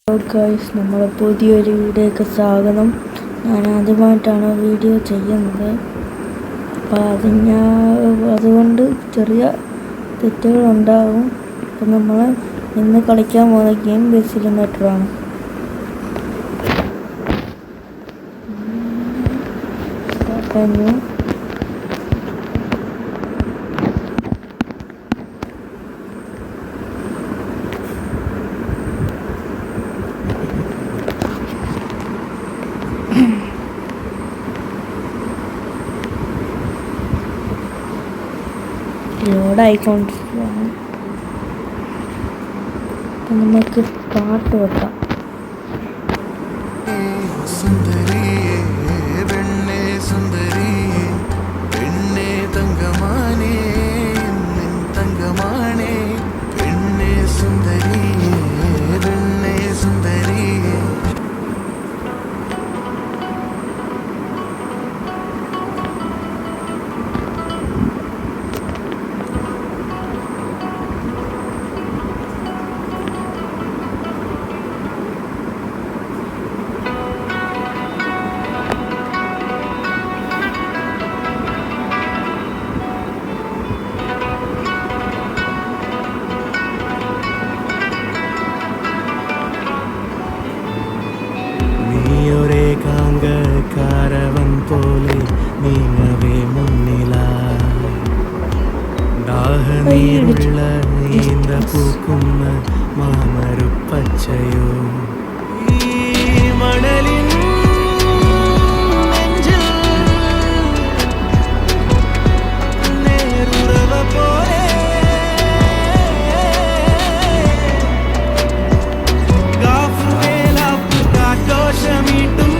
Hello guys, നമ്മുടെ പുതിയൊരു വീഡിയോയ്ക്ക് സ്വാഗതം. ഞാൻ ആദ്യമായിട്ടാണ് വീഡിയോ ചെയ്യുന്നത്. അപ്പോൾ അതുകൊണ്ട് ചെറിയ തെറ്റുകളുണ്ടാകും. അപ്പം നമ്മൾ ഇന്ന് കളിക്കാൻ പോകുന്ന ഗെയിം ബേസിൽ മെട്രോയാണ്. കഴിഞ്ഞു. ലോഡായിക്കൊണ്ടിരിക്കുകയാണ്. അപ്പം നമുക്ക് പാട്ട് വെക്കാം. കാരവൻ പോലെ നീങ്ങവേ മുന്നിലായി ദാഹനീരുള്ള ഈന്ത പൂക്കുന്ന മാമരുപ്പച്ചയോ ഈ മണലിൻ നെഞ്ചിൽ നേരുറവ പോലെ ഗാഫുവേലാപ്പു കാറ്റോഷമീട്ടും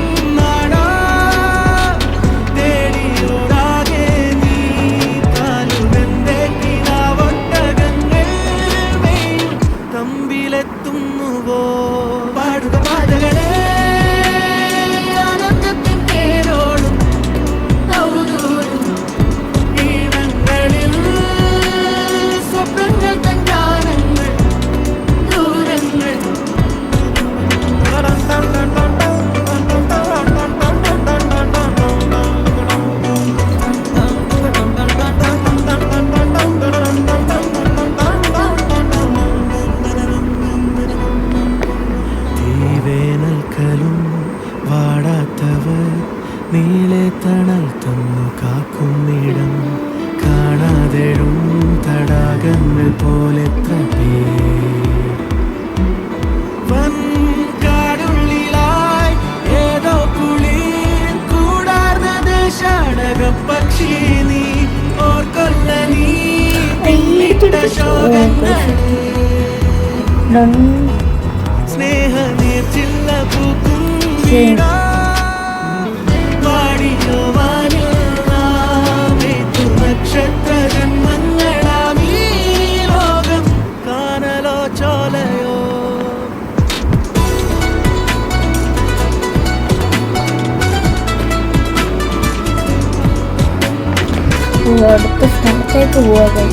നീളെ തണൽ തന്നു കാക്കുന്നിടം കാണാതെഴും തടാകങ്ങൾ പോലെത്ര കാടുള്ളിലായി ഏതോ കുളിർ കൂടാർന്ന ദേശാടക പക്ഷി നീ ഓർക്കൊല്ല നീ സ്നേഹ നീർച്ചില്ല പൂക്കും നക്ഷത്ര ജന്മങ്ങളാമീ ലോകം കാനലോ ചോലയോ അടുത്ത സ്ഥലത്തേക്ക് പോകാം.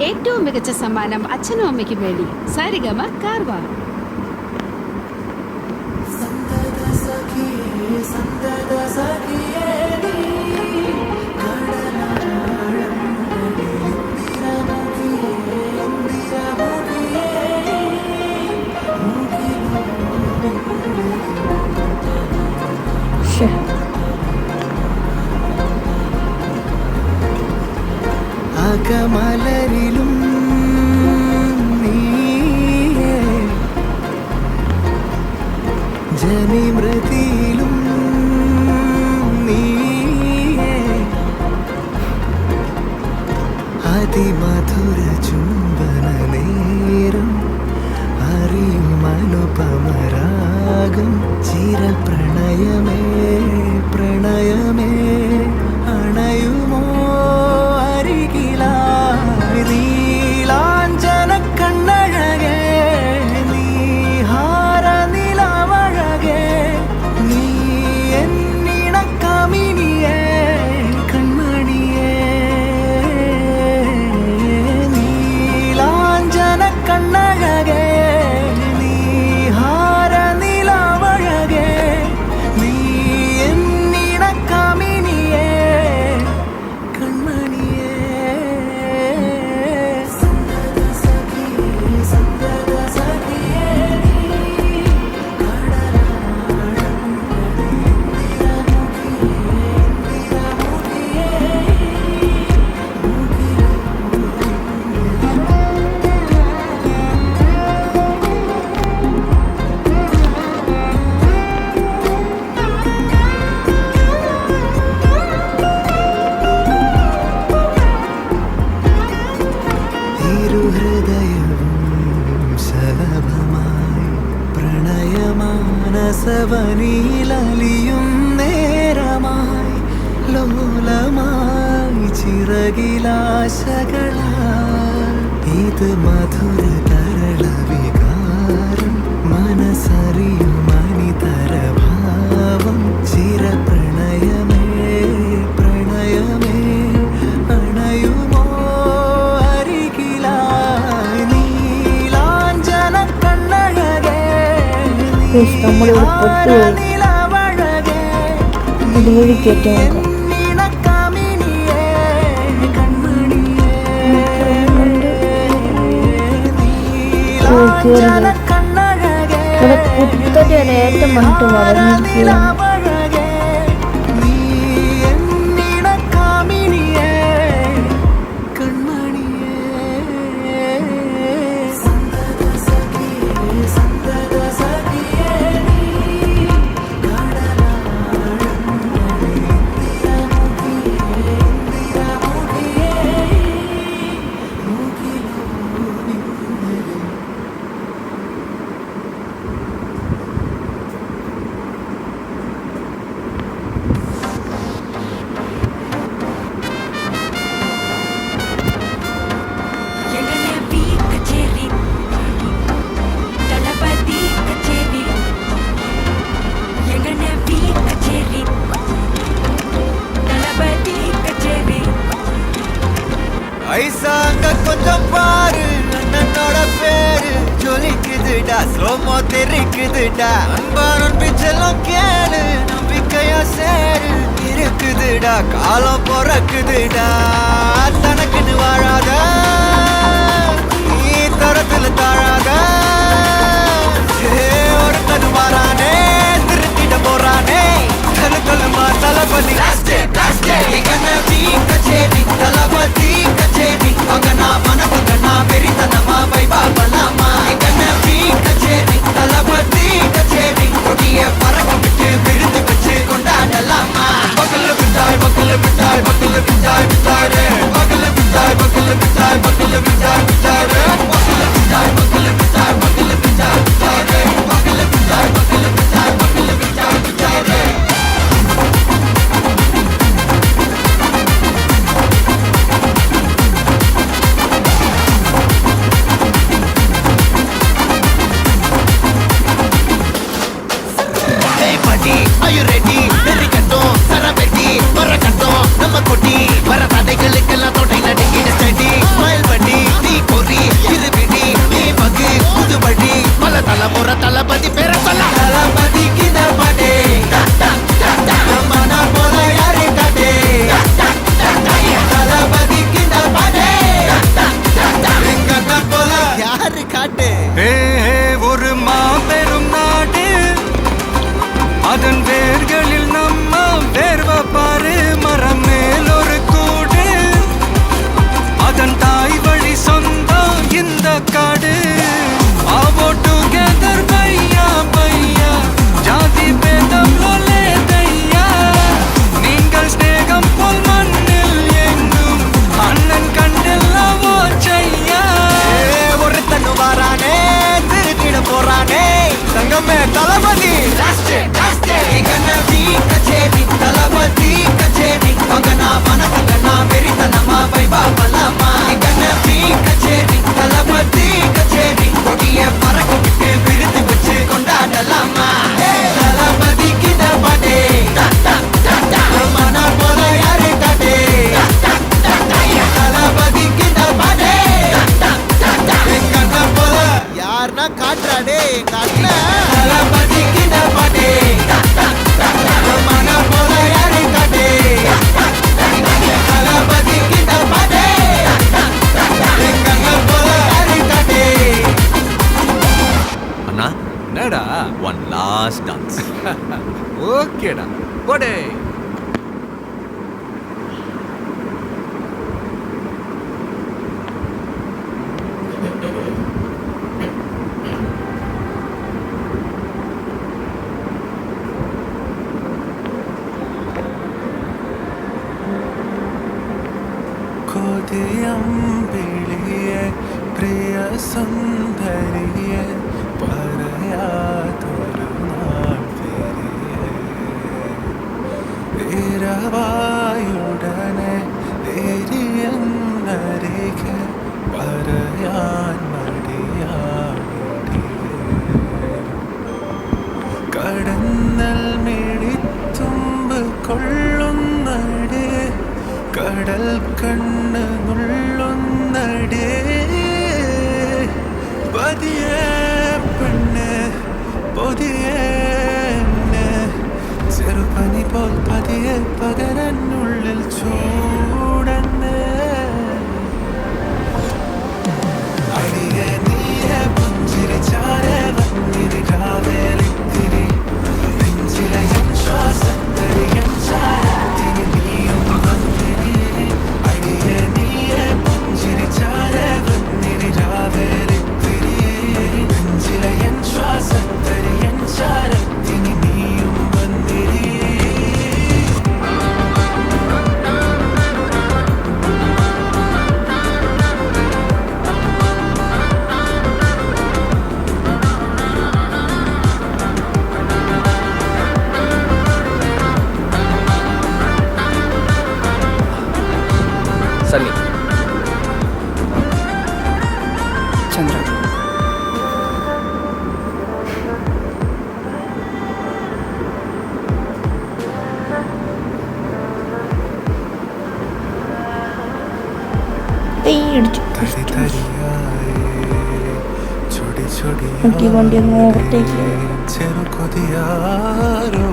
ഏറ്റവും മികച്ച സമ്മാനം അച്ഛനും അമ്മയ്ക്കും വേണ്ടി സാരിഗമ കാർവ. അകമലരിലും നീ ജനിമൃതിയിലും നീയേ അതിമധുര ചുംബന നേരം അറിയുമനുപമരാഗം ചിരപ്രണയമേ പ്രണയമേ അണയുമോ അരികിലായി നീലാഞ്ചന കണ്ണഴകേ നീഹാര നിലവഴകേ നീ എന്നിണക്കമിനിയേ കൺമണിയേ നീലാഞ്ചന കണ്ണഴകേ നീഹാര നിലവഴകേ നീ എന്നിണക്കമിനിയേ കൺമണിയേ സന്തത സഖിയേ സന്തത സഖിയേ ഇരുഹൃദയവും ശലഭമായി പ്രണയമാനസവനിലലിയും നേരമായി ലോലമായി ചിറകിലാശകളാൽ ഇത് മധുര തരള വികാരം മനസ്സറിയും അനിതരഭാവം ചിരപ്രണയമേ പ്രണയമേ അണയുമോ അരികിലായി നീലാഞ്ചന കണ്ണഴകേ നമ്മളിവിടെ പൊട്ടുപോയി നിലവഴകേ ഇതുവഴി കയറ്റാൻ എന്നിണക്കമിനിയേ കൺമണിയേ നീലാഞ്ചന കണ്ണഴകേ ഇവിടെ കുത്തരേറ്റം വന്നിട്ട് വളർന്നിരിക്കുകയാണ് നിലവഴകേ നീ എന്നിണക്കമിനിയേ കൺമണിയേ സന്തത സഖിയേ സന്തത സഖിയേ ஐசாங்க கொஞ்சம் பாரு அண்ணனோட பேரு ஜொலிக்குதுடா ஸ்லோமோ தெரிக்குதுடா அன்பானன் பிச்செல்லாம் கேளு நம்பிக்கையா சேரு இருக்குதுடா காலம் பிறக்குதுடா தனக்குன்னு வாழாத நீ தரத்துல தாழாத ஒருத்தனு மாறானே திருத்திட போறானே கலு கலுமா தளபதி தளபதி கச்சேரி பகனா மனபகனா பெரிதனமா வைபாபலாமா கச்சேரி தளபதி கச்சேரி கொடிய பறக்க விட்டு விழுந்து வச்சு கொண்டாடலாமா பக்கல விட்டாய் பக்கல விட்டாய் பக்கல விட்டாய் விட்டாரே பக்கல விட்டாய் பக்கல விட்டாய் பக்கல விட்டாய் விட்டாரே பக்கல விட்டாய் பக்கல விட்டாய் பக்கல விட்டாய் விட்டாரே பக்கல விட்டாய் பக்கல விட்டாய் பக்கல விட்டாய் விட்டாரே Are you ready? Very கட்டும் சரபெட்டி வர கட்டும் நம்ம கொட்டி வர தடைகளுக்கெல்லாம் தொட்டை நடுங்கிட ஸ்டடி ஸ்மைல் பண்ணி நீ பொறி இருபிடி நீ பகு புதுபடி பல தலைமுறை தளபதி பேர சொல்ல தளபதிக்கு தப்படே மனா போல யாரே காட்டே தளபதிக்கு தப்படே எங்கண்ணா போல யாரு காட்டே ஒரு மாபெரும் நாடு அதன் வேர்களில் நம்ம வேர்வ பாரு மரம் மேல் ஒரு கூடு அதன் தாய் வழி சொந்தம் இந்த காடு ஆவோ டுகெதர் பையா பையா தளபதி கச்சேரி தளபதி கச்சேரி மகனா மனசகனா வெறித்தனமா வைபா பலமா கச்சேரி தளபதி கச்சேரி கொடிய பறக்க விட்டு விருது வச்சு கொண்டாடலாமா தளபதி கிட்ட பாட்டே மன போல யாரு காட்டே தளபதி கிட்ட பாட்டே கண்ண போல யாருன்னா காட்டுறாடே காட்டுல தளபதி கிட்ட பாட்டே மன போல யாரு காட்டே தளபதி கிட்ட பாட்டே கண்ண போல யாரு காட்டே அண்ணா என்னடா ஒன் லாஸ்ட் டான்ஸ். ஓகேடா போடே കൊതിയമ്പിളിയെ പ്രിയ സുന്ദരിയെ പറയാതൊരു നാൾ വരിയെ ഇരവായുടനെ എരിയെന്നരികെ പറയാൻ മടിയാടിയേ കടന്നൽ മിഴിത്തുമ്പ് കൊള്ളുന്നടേ കടൽ കണ്ണ് നുള്ളുന്നടേ പതിയെ പെണ്ണ് പൊതിയെ ചെറുപനി പോൽ പതിയെ പകരനുള്ളിൽ ചൂടന്ന് അടിയെ നീയെ പുഞ്ചിരി ചാരെ വന്നിരി രാവേലിത്തിരി നെഞ്ചിലെ എൻ ശ്വാസത്തരി എൻ ചാരത്തിരി നീയും വന്നിരി അടിയെ നീയെ പുഞ്ചിരി ചാരെ വന്നിരി രാവേലിത്തിരി നെഞ്ചിലെ എൻ ശ്വാസത്തരി എൻ ചാരത്തിരി നീയും വന്നിരി സണ്ണി ചന്ദ്ര തീയടിച്ചു തരിതരിയായി ചൊടി ഈ വണ്ടി അങ്ങ് overtake ചെയ്തു. ചെറുകൊതിയാരോ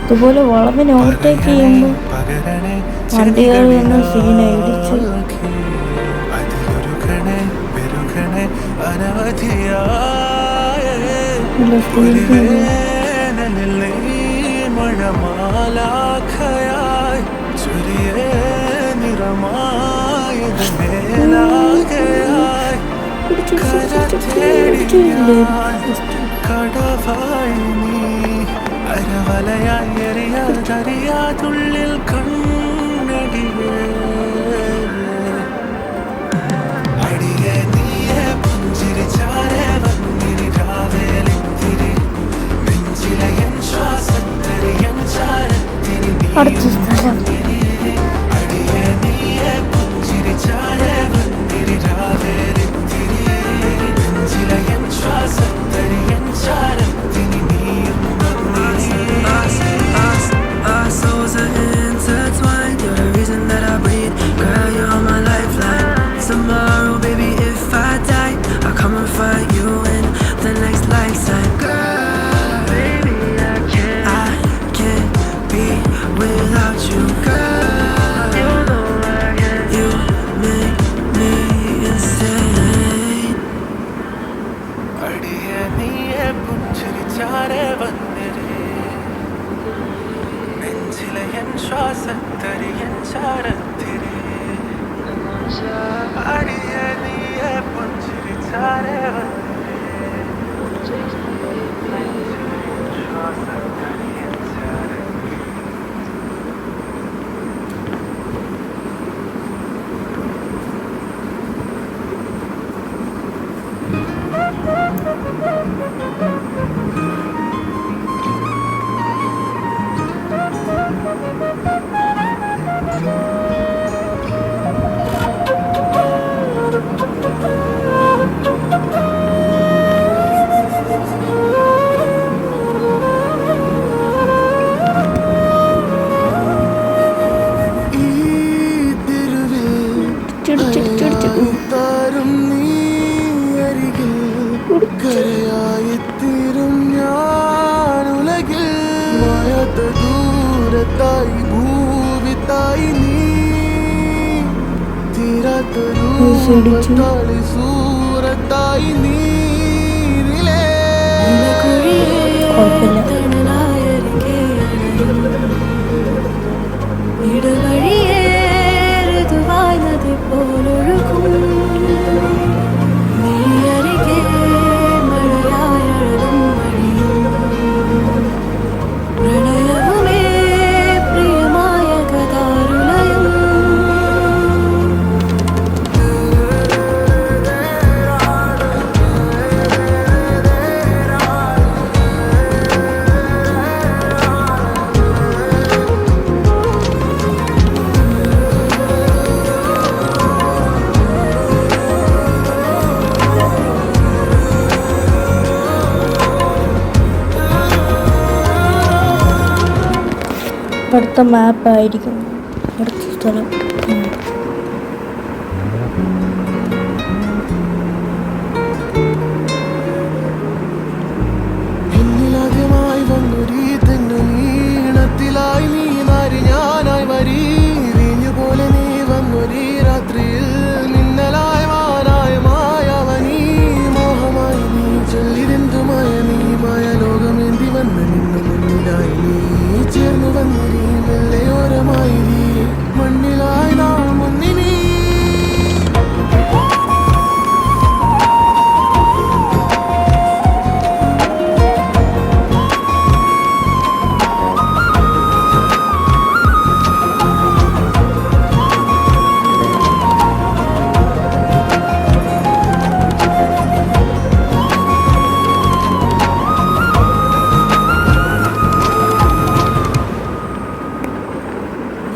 ഇതുപോലെ വളവിന് ഓവർടേക്ക് ചെയ്യുമ്പോൾ പകരണേ വണ്ടികൾ എന്ന സീനായി ഇടിച്ചു അതിലൊരുകണേ പെരുകണേ അനവധിയായ നല്ല ഒരു സ്പീഡിൽ വേനലിൽ നീ മഴമാലാഖയായി ചൊരിയേ നിറമായത് മേലാകയായി കര തേടി ഞാൻ കടവായി നീ അരവലയായി എറിയാതറിയാതുള്ളിൽ കണ്ണടിയേ അടിയെ നീയെ പുഞ്ചിരി ചാരെ വന്നിരി രാവേലിത്തിരി നെഞ്ചിലെ എൻ ശ്വാസത്തരി എൻ ചാരത്തിരി അടുത്ത സ്ഥലം അടിയെ നീയെ പുഞ്ചിരി ചാരെ വന്നിരി രാവേലിത്തിരി നെഞ്ചിലെ എൻ ശ്വാസത്തരി എൻ ചാരത്തിരി നീയും Our souls are intertwined. You're the reason that I breathe. Girl, you're my lifeline. Tomorrow, baby, if I die, I'll come and find you in the next lifetime. Girl, baby, I can't be without you. Girl, you know I can't. You make me insane. അടിയെ നീയെ പുഞ്ചിരി ചാരെ വന്നിരി നെഞ്ചിലെ N ശ്വാസത്തരി N ചാരത്തിരി അടിയെ നീയെ പുഞ്ചിരി ചാരെ വന്നിരി ശ്വാസത്തരി N ചാരത്തിരി glass ഇടിച്ചു. കുഴപ്പമില്ല. അടുത്ത മാപ്പായിരിക്കും അടുത്ത സ്ഥലം. എന്നിലാദ്യമായി വന്നൊരീ തെന്നു നീണത്തിലായി നീ നാരി ഞാനായി വരീ വീഞ്ഞു പോലെ നീ വന്നൊരീ രാത്രിയിൽ മിന്നലായി വാനായ മായവനീ മോഹമായി നീ ചൊല്ലിതെന്തുമായ നീ മായ ലോകമേന്തി വന്ന നിന്നു മുന്നിലായി നീ ചേർന്നു വന്നൊരീ മെല്ലയോരമായി നീ മണ്ണിലായി നാം മുന്നിനീ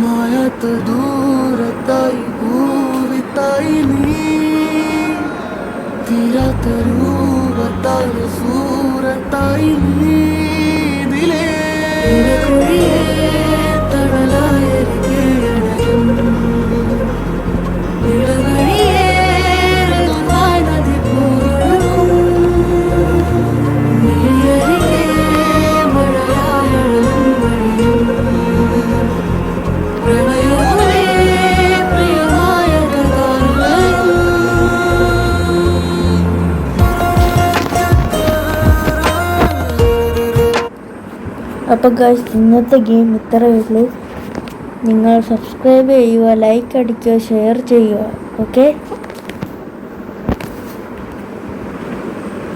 മായാത്ത ദൂരത്തായി ഭൂവിത്തായി നീ തീരാത്ത രൂപത്തായി സൂരത്തായി നീ ഇതിലേ അപ്പോൾ ഗൈസ്, ഇന്നത്തെ ഗെയിം ഇത്രയേ ഉള്ളൂ. നിങ്ങൾ സബ്സ്ക്രൈബ് ചെയ്യുക, ലൈക്ക് അടിക്കുക, ഷെയർ ചെയ്യുക. ഓക്കെ.